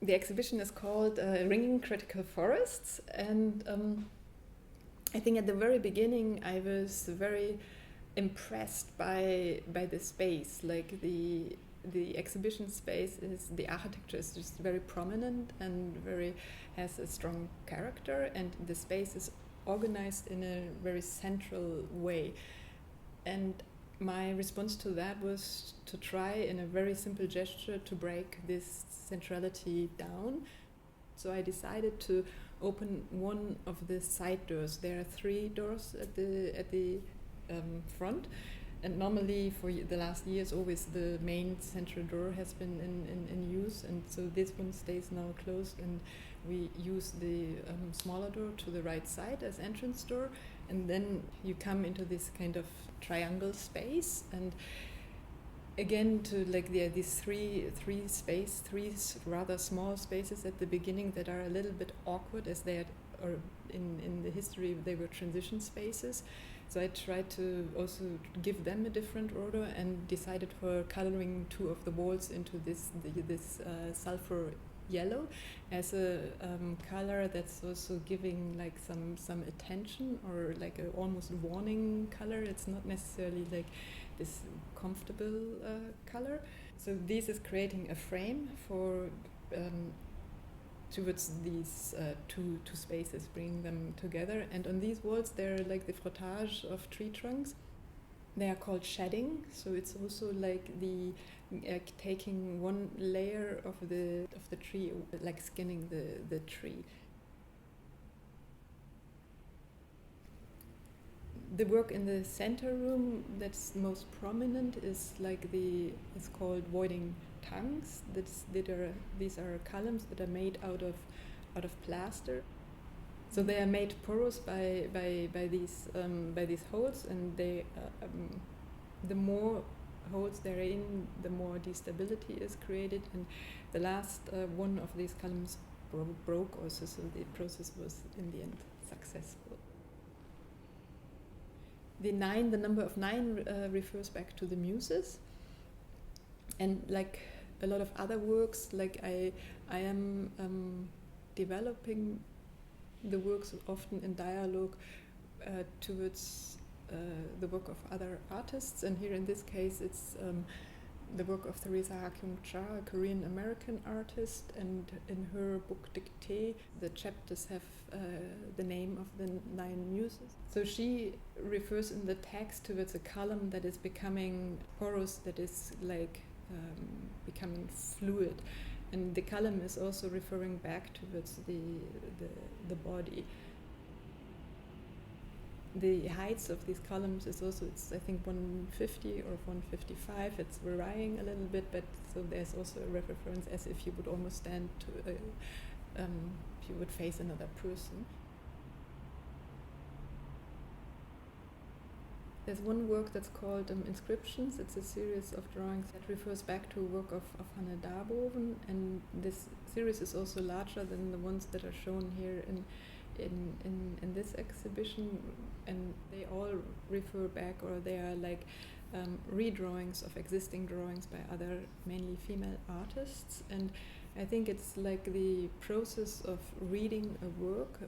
The exhibition is called Ringing Critical Forests, and I think at the very beginning I was very impressed by the space. Like the exhibition space is, the architecture is just very prominent and very has a strong character, and the space is organized in a very central way. And my response to that was to try in a very simple gesture to break this centrality down. So I decided to open one of the side doors. There are 3 doors at the front, and normally for the last years always the main central door has been in use, and so this one stays now closed, and we use the smaller door to the right side as entrance door, and then you come into this kind of triangle space. And again, to like these three rather small spaces at the beginning that are a little bit awkward, as they had, or in the history they were transition spaces. So I tried to also give them a different order, and decided for coloring 2 of the walls into this sulfur yellow as a color that's also giving like some attention, or like a almost warning color. It's not necessarily like this comfortable color. So this is creating a frame for towards these two spaces, bringing them together. And on these walls there are like the frottage of tree trunks. They are called shedding, so it's also like the taking one layer of the tree, like skinning the tree. The work in the center room that's most prominent is like it's called voiding tongues. These are columns that are made out of plaster. So they are made porous by these holes, and they the more holes they're in, the more destability is created. And the last one of these columns broke also, so the process was in the end successful. The number of 9 refers back to the muses, and like a lot of other works, like I am developing the works often in dialogue towards the work of other artists, and here in this case it's the work of Theresa Ha-Kyung-Cha, a Korean-American artist, and in her book Dictée, the chapters have the name of the 9 muses. So she refers in the text towards a column that is becoming porous, that is like becoming fluid. And the column is also referring back towards the body. The heights of these columns is also, it's I think 150 or 155. It's varying a little bit, but so there's also a reference as if you would almost stand to, if you would face another person. There's one work that's called Inscriptions. It's a series of drawings that refers back to a work of Hanne Darboven, and this series is also larger than the ones that are shown here in this exhibition, and they all refer back, or they are like redrawings of existing drawings by other, mainly female artists. And I think it's like the process of reading a work,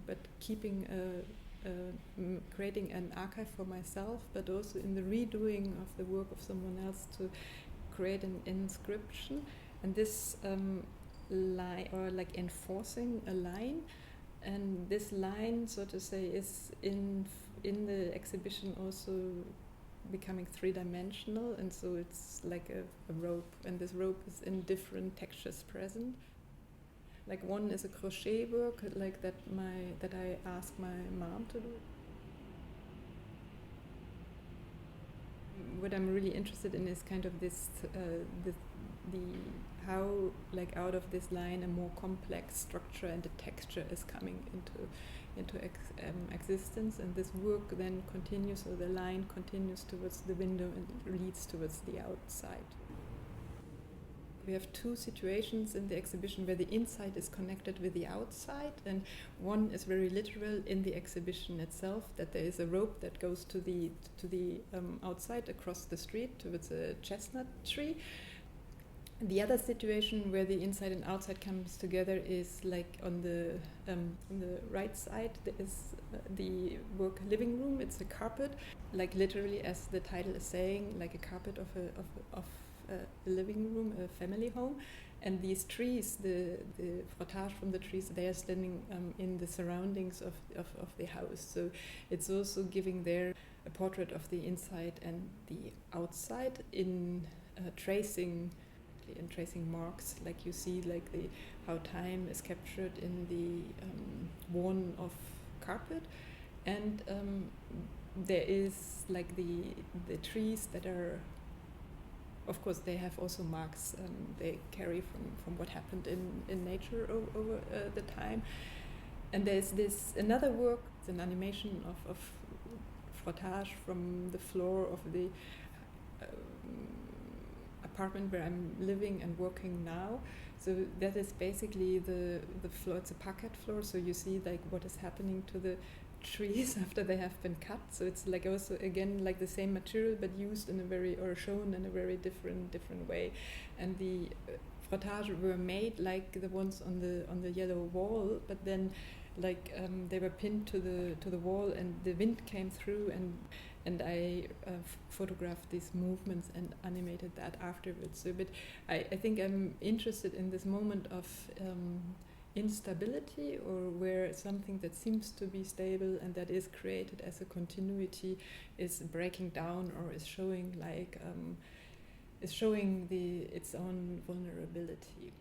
but keeping creating an archive for myself, but also in the redoing of the work of someone else to create an inscription. And this line, or like enforcing a line, and this line, so to say, is in the exhibition also becoming 3-dimensional, and so it's like a rope, and this rope is in different textures present. Like one is a crochet work, like that I asked my mom to do. What I'm really interested in is kind of this the how, like, out of this line a more complex structure and a texture is coming into existence, and this work then continues, or the line continues towards the window and leads towards the outside. We have 2 situations in the exhibition where the inside is connected with the outside, and one is very literal in the exhibition itself, that there is a rope that goes to the outside across the street towards a chestnut tree. The other situation where the inside and outside comes together is like on the right side. There is the work living room. It's a carpet, like literally as the title is saying, like a carpet of a living room, a family home. And these trees, the frottage from the trees, they are standing in the surroundings of the house. So it's also giving there a portrait of the inside and the outside in tracing marks, like you see, like how time is captured in the worn of carpet, and there is like the trees that are, of course, they have also marks they carry from what happened in nature over the time. And there's this another work, it's an animation of frottage from the floor of the apartment where I'm living and working now. So that is basically the floor. It's a parquet floor, so you see like what is happening to the trees after they have been cut. So it's like also again like the same material but used in a very, or shown in a very different way. And the frottage were made like the ones on the yellow wall, but then like they were pinned to the wall, and the wind came through, and I photographed these movements and animated that afterwards. So, but I think I'm interested in this moment of instability, or where something that seems to be stable and that is created as a continuity is breaking down, or is showing like its own vulnerability.